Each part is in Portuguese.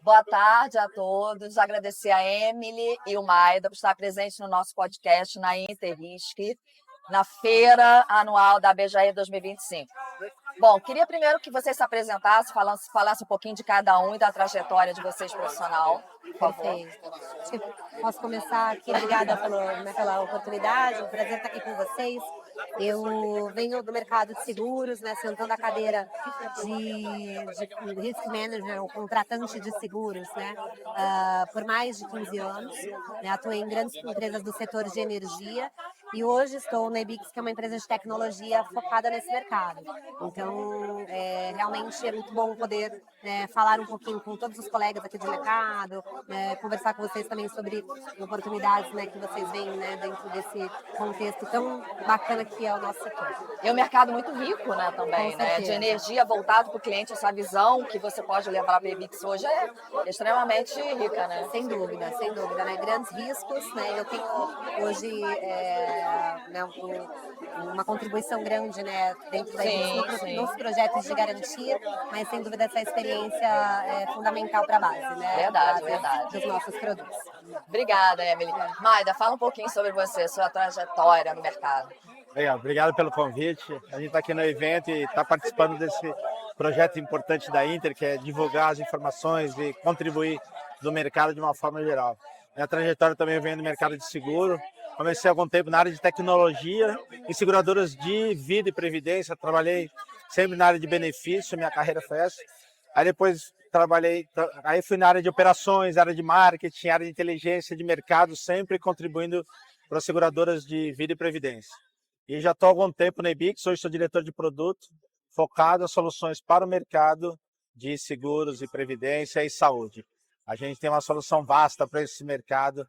Boa tarde a todos. Agradecer a Emily e o Maida por estar presentes no nosso podcast na Interrisc, na feira anual da BJE 2025. Bom, queria primeiro que vocês se apresentassem, falassem um pouquinho de cada um e da trajetória de vocês profissional, por favor. Perfeito. Acho que posso começar aqui. Obrigada pela oportunidade, um prazer estar aqui com vocês. Eu venho do mercado de seguros, sentando a cadeira de Risk Manager, ou contratante de seguros, por mais de 15 anos. Atuei em grandes empresas do setor de energia e hoje estou na Ebix, que é uma empresa de tecnologia focada nesse mercado. Então, realmente é muito bom poder falar um pouquinho com todos os colegas aqui do mercado, conversar com vocês também sobre oportunidades que vocês veem dentro desse contexto tão bacana que é o nosso setor. É um mercado muito rico, também, de energia voltado para o cliente. Essa visão que você pode levar para a Ebix hoje é extremamente rica, Sem dúvida, Grandes riscos, eu tenho hoje uma contribuição grande, dentro da Ebix nos projetos de garantia, mas sem dúvida essa experiência é fundamental para a base, Verdade. Dos nossos produtos. Obrigada, Emily. Maida, fala um pouquinho sobre você, sua trajetória no mercado. Legal, obrigado pelo convite. A gente está aqui no evento e está participando desse projeto importante da Inter, que é divulgar as informações e contribuir do mercado de uma forma geral. Minha trajetória também vem do mercado de seguro. Comecei há algum tempo na área de tecnologia, em seguradoras de vida e previdência. Trabalhei sempre na área de benefício, minha carreira foi essa. Aí depois fui na área de operações, área de marketing, área de inteligência de mercado, sempre contribuindo para as seguradoras de vida e previdência. E já estou há algum tempo na Ebix, hoje sou diretor de produto, focado em soluções para o mercado de seguros e previdência e saúde. A gente tem uma solução vasta para esse mercado,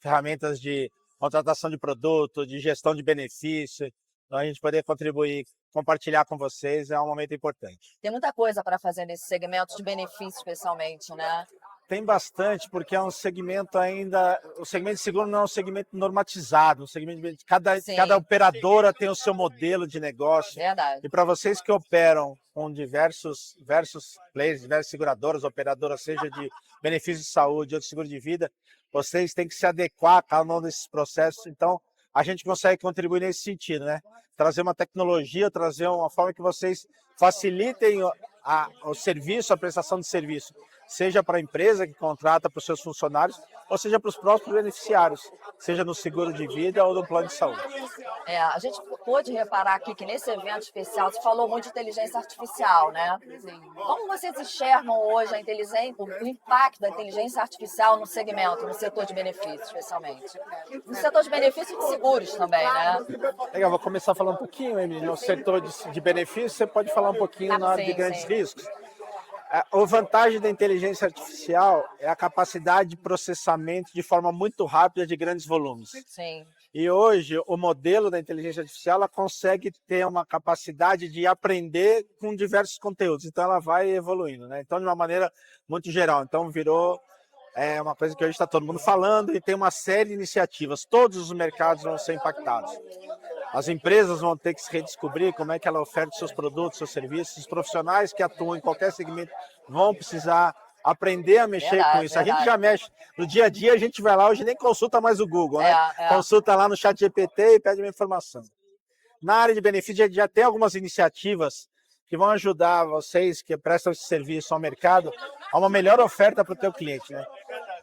ferramentas de contratação de produto, de gestão de benefício. Então a gente poder contribuir, compartilhar com vocês é um momento importante. Tem muita coisa para fazer nesse segmento de benefício, especialmente, Tem bastante, porque é um segmento ainda... O segmento de seguro não é um segmento normatizado. Cada operadora tem o seu modelo de negócio. Verdade. E para vocês que operam com diversos players, diversas seguradoras, operadoras, seja de benefício de saúde ou de seguro de vida, vocês têm que se adequar a cada um desses processos. Então, a gente consegue contribuir nesse sentido, Trazer uma tecnologia, trazer uma forma que vocês facilitem o serviço, a prestação de serviço, seja para a empresa que contrata para os seus funcionários, ou seja para os próprios beneficiários, seja no seguro de vida ou no plano de saúde. A gente pôde reparar aqui que nesse evento especial você falou muito de inteligência artificial, Como vocês enxergam hoje o impacto da inteligência artificial no segmento, no setor de benefícios, especialmente? No setor de benefícios e de seguros também, Legal, vou começar falando um pouquinho, Emily, no setor de benefícios, você pode falar um pouquinho na área de grandes riscos. A vantagem da inteligência artificial é a capacidade de processamento de forma muito rápida de grandes volumes. Sim. E hoje, o modelo da inteligência artificial ela consegue ter uma capacidade de aprender com diversos conteúdos. Então, ela vai evoluindo, Então, de uma maneira muito geral. Então, virou uma coisa que hoje está todo mundo falando e tem uma série de iniciativas. Todos os mercados vão ser impactados. As empresas vão ter que se redescobrir como é que ela oferta seus produtos, seus serviços. Os profissionais que atuam em qualquer segmento vão precisar aprender a mexer com isso. A gente já mexe. No dia a dia, a gente vai lá, hoje nem consulta mais o Google, Consulta lá no chat GPT e pede uma informação. Na área de benefício, já tem algumas iniciativas que vão ajudar vocês que prestam esse serviço ao mercado a uma melhor oferta para o teu cliente,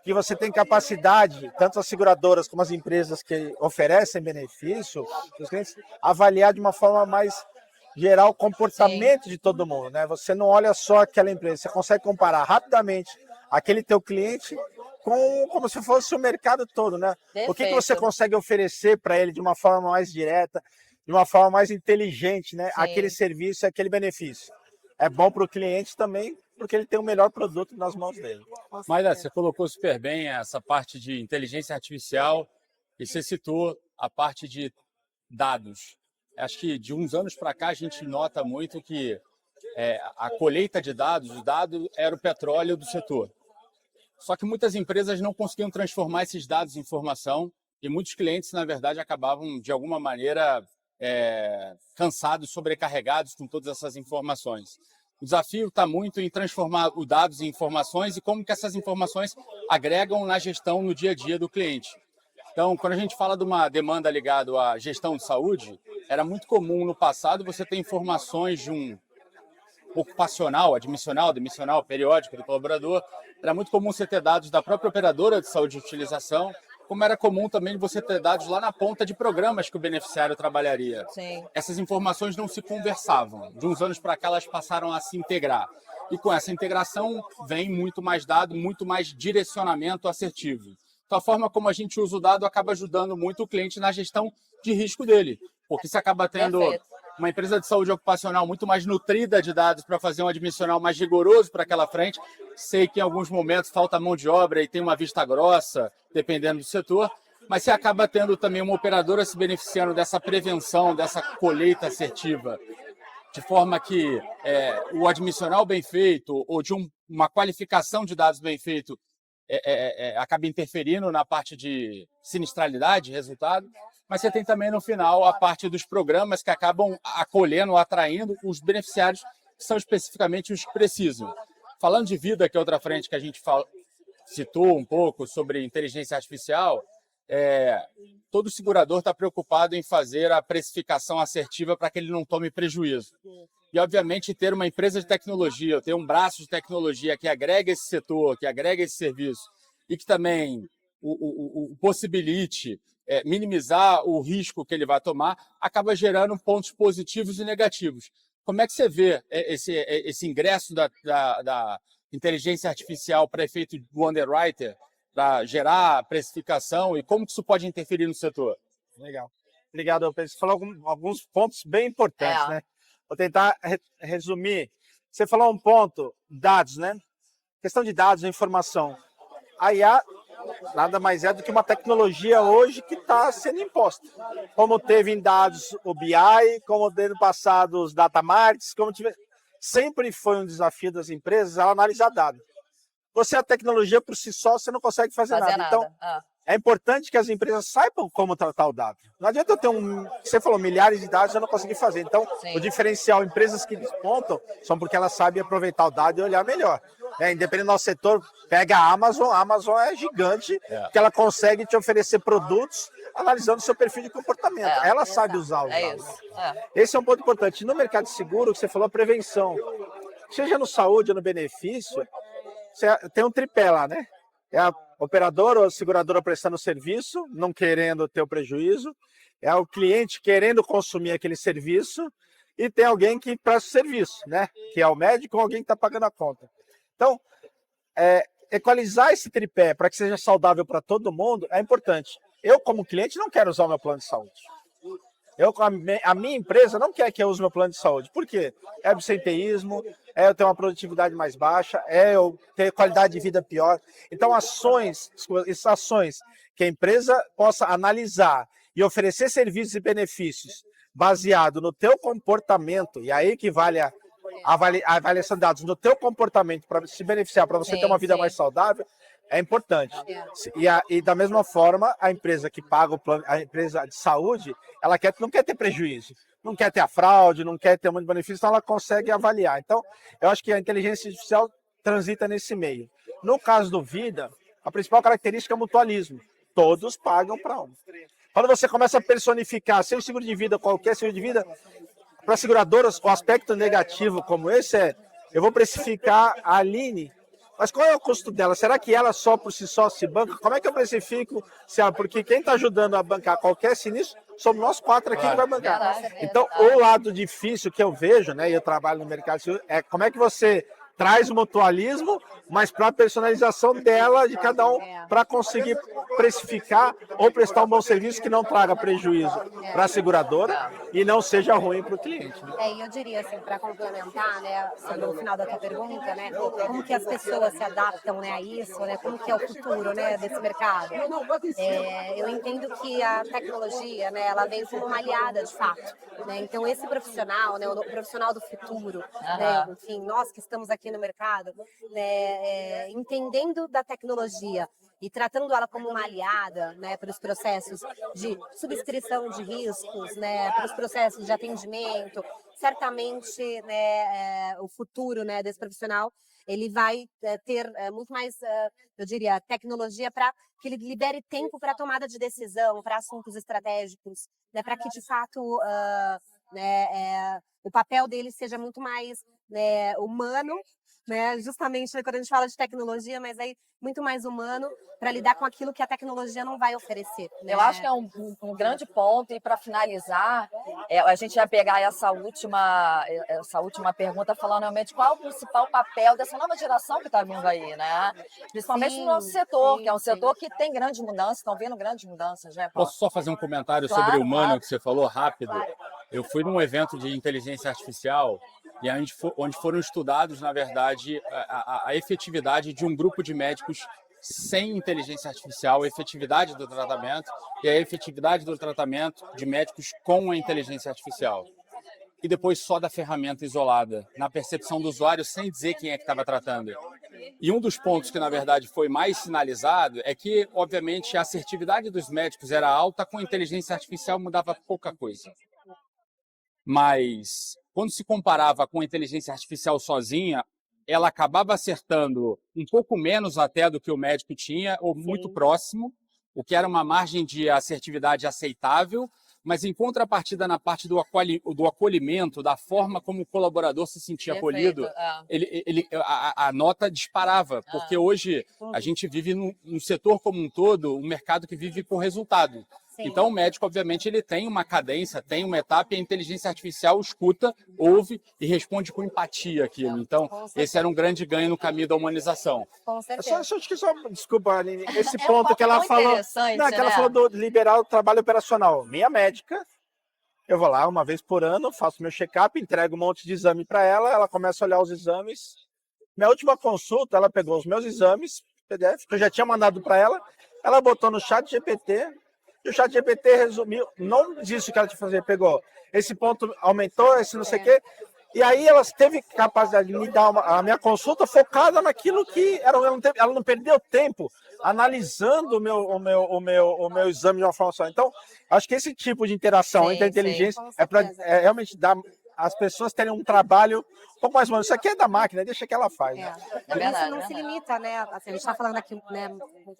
Que você tem capacidade, tanto as seguradoras como as empresas que oferecem benefício, os clientes, avaliar de uma forma mais geral o comportamento de todo mundo, Você não olha só aquela empresa, você consegue comparar rapidamente aquele teu cliente como se fosse o mercado todo, O que você consegue oferecer para ele de uma forma mais direta, de uma forma mais inteligente, Aquele serviço, aquele benefício. É bom para o cliente também, porque ele tem o melhor produto nas mãos dele. Maida, você colocou super bem essa parte de inteligência artificial e você citou a parte de dados. Acho que de uns anos para cá a gente nota muito que a colheita de dados, o dado era o petróleo do setor. Só que muitas empresas não conseguiam transformar esses dados em informação e muitos clientes, na verdade, acabavam, de alguma maneira, cansados, sobrecarregados com todas essas informações. O desafio está muito em transformar os dados em informações e como que essas informações agregam na gestão no dia a dia do cliente. Então, quando a gente fala de uma demanda ligada à gestão de saúde, era muito comum no passado você ter informações de um ocupacional, admissional, demissional, periódico do colaborador. Era muito comum você ter dados da própria operadora de saúde de utilização, como era comum também você ter dados lá na ponta de programas que o beneficiário trabalharia. Sim. Essas informações não se conversavam. De uns anos para cá, elas passaram a se integrar. E com essa integração vem muito mais dado, muito mais direcionamento assertivo. Então, a forma como a gente usa o dado acaba ajudando muito o cliente na gestão de risco dele. Porque você acaba tendo uma empresa de saúde ocupacional muito mais nutrida de dados para fazer um admissional mais rigoroso para aquela frente. Sei que em alguns momentos falta mão de obra e tem uma vista grossa, dependendo do setor, mas você acaba tendo também uma operadora se beneficiando dessa prevenção, dessa colheita assertiva, de forma que o admissional bem feito ou de uma qualificação de dados bem feito acaba interferindo na parte de sinistralidade, resultado, mas você tem também no final a parte dos programas que acabam acolhendo, atraindo os beneficiários que são especificamente os que precisam. Falando de vida, que é outra frente que a gente citou um pouco sobre inteligência artificial, todo segurador está preocupado em fazer a precificação assertiva para que ele não tome prejuízo. E, obviamente, ter uma empresa de tecnologia, ter um braço de tecnologia que agrega esse setor, que agrega esse serviço e que também o possibilite minimizar o risco que ele vai tomar, acaba gerando pontos positivos e negativos. Como é que você vê esse ingresso da inteligência artificial para efeito do underwriter, para gerar precificação e como que isso pode interferir no setor? Legal. Obrigado, Pedro. Você falou alguns pontos bem importantes, né? Vou tentar resumir. Você falou um ponto, dados, né? Questão de dados, informação. A IA nada mais é do que uma tecnologia hoje que está sendo imposta. Como teve em dados o BI, como teve no passado os data markets, sempre foi um desafio das empresas ela analisar dados. Você, a tecnologia por si só, você não consegue fazer nada. Então, é importante que as empresas saibam como tratar o dado. Não adianta eu ter você falou, milhares de dados, eu não consegui fazer. Então, o diferencial, empresas que despontam, são porque elas sabem aproveitar o dado e olhar melhor. Independente do nosso setor, pega a Amazon é gigante, que ela consegue te oferecer produtos analisando o seu perfil de comportamento. Ela sabe usar os dados. Esse é um ponto importante. No mercado de seguro, que você falou, a prevenção. Seja no saúde ou no benefício, você tem um tripé lá, né? É a operadora ou seguradora prestando serviço, não querendo ter o prejuízo. É o cliente querendo consumir aquele serviço. E tem alguém que presta o serviço, né? Que é o médico ou alguém que está pagando a conta. Então, equalizar esse tripé para que seja saudável para todo mundo é importante. Eu, como cliente, não quero usar o meu plano de saúde. A minha empresa não quer que eu use meu plano de saúde. Por quê? É absenteísmo, eu ter uma produtividade mais baixa, eu ter qualidade de vida pior. Então, ações que a empresa possa analisar e oferecer serviços e benefícios baseado no teu comportamento, e aí que vale a avaliação de dados, no teu comportamento para se beneficiar, para você ter uma vida mais saudável, é importante. E da mesma forma, a empresa que paga o plano, a empresa de saúde, ela não quer ter prejuízo, não quer ter a fraude, não quer ter muito benefício, então ela consegue avaliar. Então, eu acho que a inteligência artificial transita nesse meio. No caso do Vida, a principal característica é o mutualismo. Todos pagam para um. Quando você começa a personificar seu seguro de vida, qualquer seguro de vida, para seguradoras, o aspecto negativo como esse eu vou precificar a Aline, mas qual é o custo dela? Será que ela só por si só se banca? Como é que eu precifico? Porque quem está ajudando a bancar qualquer sinistro, somos nós 4 aqui que vai bancar. Então, o lado difícil que eu vejo, né, e eu trabalho no mercado, é como é que você traz o mutualismo, mas para a personalização dela, de cada um, para conseguir precificar ou prestar um bom serviço que não traga prejuízo para a seguradora e não seja ruim para o cliente. Né? E eu diria assim, para complementar, né, sobre o final da tua pergunta, né, como que as pessoas se adaptam, né, a isso, né, como que é o futuro, né, desse mercado. Eu entendo que a tecnologia, né, ela vem como uma aliada de fato, né, então esse profissional, né, o profissional do futuro, né, enfim, nós que estamos aqui no mercado, né, entendendo da tecnologia e tratando ela como uma aliada, né, para os processos de subscrição de riscos, né, para os processos de atendimento, certamente, né, o futuro, né, desse profissional ele vai ter muito mais, eu diria, tecnologia para que ele libere tempo para tomada de decisão, para assuntos estratégicos, né, para que de fato o papel dele seja muito mais, né, humano, né, justamente quando a gente fala de tecnologia, mas aí muito mais humano para lidar com aquilo que a tecnologia não vai oferecer. Né? Eu acho que é um grande ponto, e para finalizar, a gente vai pegar essa última pergunta falando realmente qual é o principal papel dessa nova geração que está vindo aí, né? Principalmente no nosso setor, que é um setor que tem grandes mudanças, estão vindo grandes mudanças, né, Paulo? Posso só fazer um comentário Claro, sobre o humano claro. que você falou, rápido? Eu fui num evento de inteligência artificial e onde foram estudados, na verdade, a efetividade de um grupo de médicos sem inteligência artificial, a efetividade do tratamento e a efetividade do tratamento de médicos com a inteligência artificial. E depois só da ferramenta isolada, na percepção do usuário, sem dizer quem é que estava tratando. E um dos pontos que, na verdade, foi mais sinalizado é que, obviamente, a assertividade dos médicos era alta, com a inteligência artificial mudava pouca coisa. Mas, quando se comparava com a inteligência artificial sozinha, ela acabava acertando um pouco menos até do que o médico tinha, ou muito próximo, o que era uma margem de assertividade aceitável, mas em contrapartida na parte do acolhimento, da forma como o colaborador se sentia acolhido, a nota disparava, porque hoje a gente vive num setor como um todo, um mercado que vive por resultado. Então, o médico, obviamente, ele tem uma cadência, tem uma etapa, e a inteligência artificial escuta, ouve e responde com empatia aquilo. Então, esse era um grande ganho no caminho da humanização. Com certeza. Desculpa, Aline, esse É um ponto ponto que ela tão falou. interessante, Não, que ela né? falou do liberar o trabalho operacional. Minha médica, eu vou lá uma vez por ano, faço meu check-up, entrego um monte de exame para ela, ela começa a olhar os exames. Minha última consulta, ela pegou os meus exames, PDF, que eu já tinha mandado para ela botou no chat GPT, e o chat GPT resumiu, não disse o que ela tinha que fazer, pegou esse ponto, aumentou, esse não sei o quê, e aí ela teve capacidade de me dar a minha consulta focada naquilo que ela não perdeu tempo analisando o meu exame de uma forma só. Então, acho que esse tipo de interação entre a inteligência é para realmente dar as pessoas terem um trabalho um pouco mais humano. Isso aqui é da máquina, deixa que ela faz. Né? Isso não se limita, né? Assim, a gente está falando aqui, né,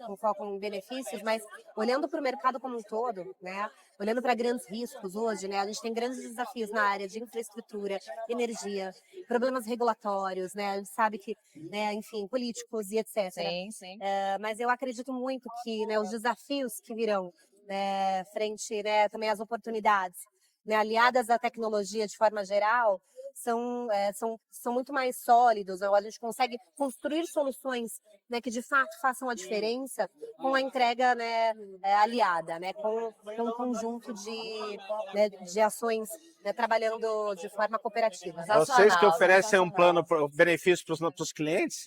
com foco em benefícios, mas olhando para o mercado como um todo, né? Olhando para grandes riscos hoje, né? A gente tem grandes desafios na área de infraestrutura, energia, problemas regulatórios, né? A gente sabe que, né, enfim, políticos e etc. Sim. Mas eu acredito muito que, né, os desafios que virão, né, frente, né, também às oportunidades, né, aliadas à tecnologia de forma geral, são muito mais sólidos. A gente consegue construir soluções, né, que de fato façam a diferença com a entrega, né, aliada, né, com um conjunto de ações, né, trabalhando de forma cooperativa. Vocês que oferecem um plano, benefício para os clientes,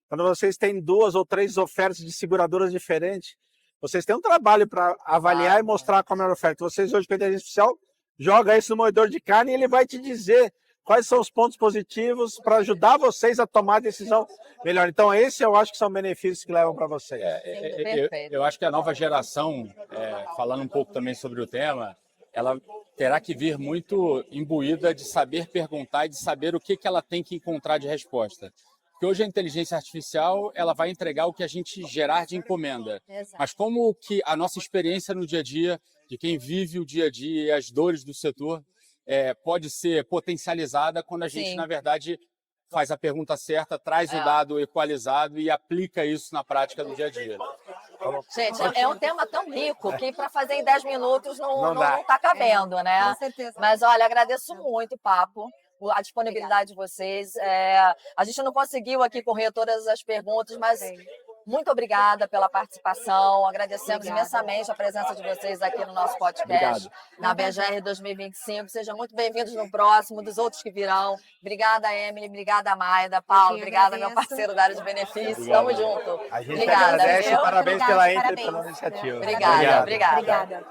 quando vocês têm 2 ou 3 ofertas de seguradoras diferentes, vocês têm um trabalho para avaliar e mostrar como é a oferta. Vocês hoje com a inteligência artificial joga isso no moedor de carne e ele vai te dizer quais são os pontos positivos para ajudar vocês a tomar a decisão melhor. Então, esse eu acho que são benefícios que levam para vocês. Eu acho que a nova geração, falando um pouco também sobre o tema, ela terá que vir muito imbuída de saber perguntar e de saber o que ela tem que encontrar de resposta. Porque hoje a inteligência artificial ela vai entregar o que a gente gerar de encomenda. Mas como que a nossa experiência no dia a dia, de quem vive o dia a dia e as dores do setor, pode ser potencializada quando a gente, na verdade, faz a pergunta certa, traz o dado equalizado e aplica isso na prática do dia a dia. Gente, é um tema tão rico que para fazer em 10 minutos não está cabendo, né? Com certeza. Mas, olha, agradeço muito o papo, a disponibilidade de vocês. A gente não conseguiu aqui correr todas as perguntas, mas muito obrigada pela participação. Agradecemos imensamente a presença de vocês aqui no nosso podcast, na BGR 2025. Sejam muito bem-vindos no próximo, dos outros que virão. Obrigada, Emily. Obrigada, Maida. Paulo, obrigada, meu parceiro da área de benefícios. Tamo junto. A gente Obrigada. agradece, parabéns pela Parabéns. iniciativa. Obrigada. Obrigada.